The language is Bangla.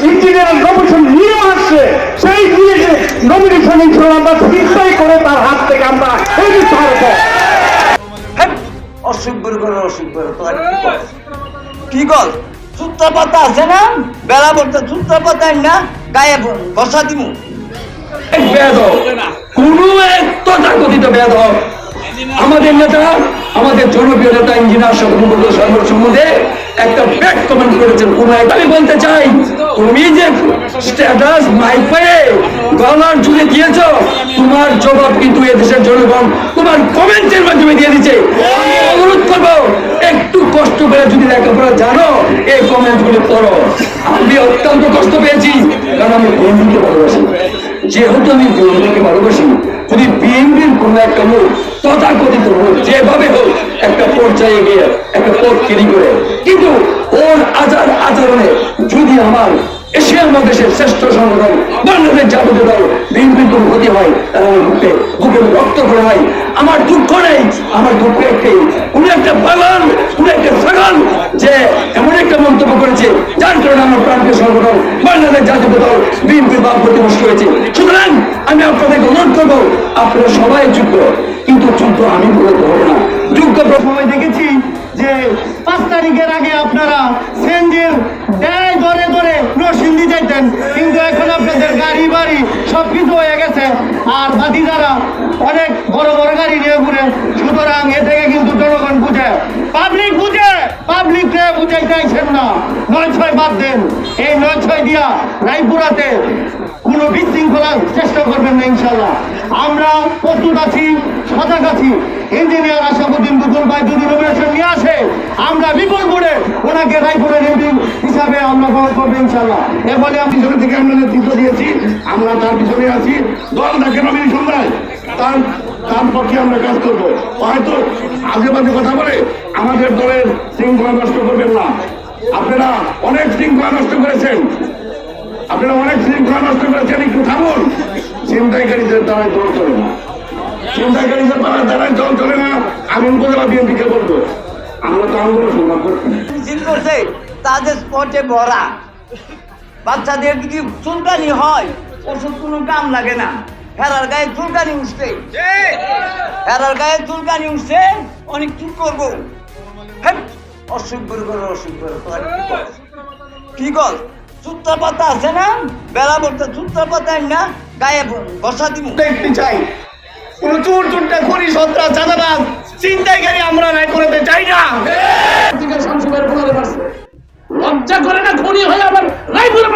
ইঞ্জিনিয়ারিং কমিশন নিয়ে আসছে, সেই নমিনেশন আমরা চিন্তাই করে তার হাত থেকে আমরা এই ছাড়বো। অসুখ বের করে অসুখ বের কি কর সূত্র পাতা আছে না, বেলা বলতে সূত্র পাতা না গায়ে বসা দিমু। কোন এক তথাকথিত বেদক আমাদের নেতা, আমাদের জনপ্রিয় নেতা ইঞ্জিনিয়ার সম্বন্ধে একটা ব্যাড কমেন্ট করেছেন। আমি বলতে চাই, তুমি যে স্ট্যাটাস মাইক পেয়ে গলার জুড়ে দিয়েছ, তোমার জবাব কিন্তু এদেশের জনগণ তোমার কমেন্টের মাধ্যমে দিয়ে দিচ্ছে। আমি অনুরোধ করবো, একটু কষ্ট করে যদি লেখাপড়া জানো, এই কমেন্ট গুলো পড়ো। আমি অত্যন্ত কষ্ট পেয়েছি, কারণ আমি বিএনপিকে ভালোবাসি। যেহেতু আমি বিএনপিকে ভালোবাসি, যদি বিএনপির কোন একটা লোক তথাকথিত হোক, যেভাবে হোক একটা পর্যায়ে গিয়ে একটা পথ কেরি করে, কিন্তু ওর আচরণে যদি আমার এশিয়ার মহাদেশের শ্রেষ্ঠ সংগঠন বাংলাদেশ জাতীয় দল বিএনপির কোনো ক্ষতি হয়, তারা আমার বুকে রক্ত করে হয়। আমার দুঃখ নেই, আমার দুঃখ একটাই, উনি একটা বাগান, উনি একটা ছাগল, যে এমন একটা মন্তব্য করেছে যার কারণে আমার প্রান্তীয় সংগঠন বাংলাদেশ জাতীয় দল বিএনপির ভাবমূর্তি নষ্ট হয়েছে। সুতরাং আমি আপনাদেরকে অনুরোধ করবো, আপনারা সবাই যোগ্য, কিন্তু যুদ্ধ আমি বলতে হবে না। যোগ্য সময় দেখেছি যে 5 তারিখের আগে আপনারা সেনজির দেয় ধরে ধরে নরসিংদী যাইতেন, কিন্তু এখন আপনাদের গাড়ি বাড়ি সবকিছু হয়ে গেছে, আর বাদি যারা অনেক বড় বড় গাড়ি নিয়ে ঘুরে। সুতরাং এ থেকে কিন্তু জনগণ বুঝে, পাবলিক বুঝে, পাবলিককে বুঝাইতে আইছেন না। 9-6 বাদ দেন, এই 9-6 দিয়া রায়পুরাতে কোনো বিশৃঙ্খলার চেষ্টা করবেন না ইনশাল্লাহ। আমরা প্রস্তুত আছি, সজাগ আছি। ইঞ্জিনিয়ার আশাফুদ্দিন বুকুল ভাই যদি নমিনেশন নিয়ে আসে, আমরা বিপুল করে ওনাকে রায়পুরের এমপি হিসাবে আমরা গ্রহণ করবো ইনশাল্লাহ। এর ফলে আমি পিছনে থেকে আমরা নেতৃত্ব দিয়েছি, আমরা তার পিছনে আছি। দল তাকে নমিনেশন দেয়, তার পক্ষে আমরা কাজ করবো। হয়তো আজে বাজে কথা বলে আমাদের দলের শৃঙ্খলা নষ্ট করবেন না। আপনারা অনেক শৃঙ্খলা নষ্ট করেছেন, একটু থামুন। ছিনতাইকারীদের দ্বারাই দল চলে না, ছিনতাইকারীদের দ্বারাই দল চলে না। আমি উপজেলা বিএনপিকে বলবো, আমরা তো আন্দোলন সংগ্রাম করছি, মিছিল করছে, তাদের স্পটে ভরা। বাচ্চাদের যদি চুলকানি হয়, ওষুধ কোনো কাম লাগে না। হেরার গায়ে চুলকানি উঠছে, অনেক কি করবো। অসুখ বের করে অসুখ বের কি কর সূত্র পাতা আছে না, বেলা বলতে সূত্র পাতা না গায়ে বসা দিমু। দেখতে চাই কোন চোর চোরটা খনি সন্ত্রাস চাঁদাবাজ চিন্তাইকারী আমরা নাই করতে চাই না। লজ্জা করে না, খনি হয়ে আবার রায়পুরে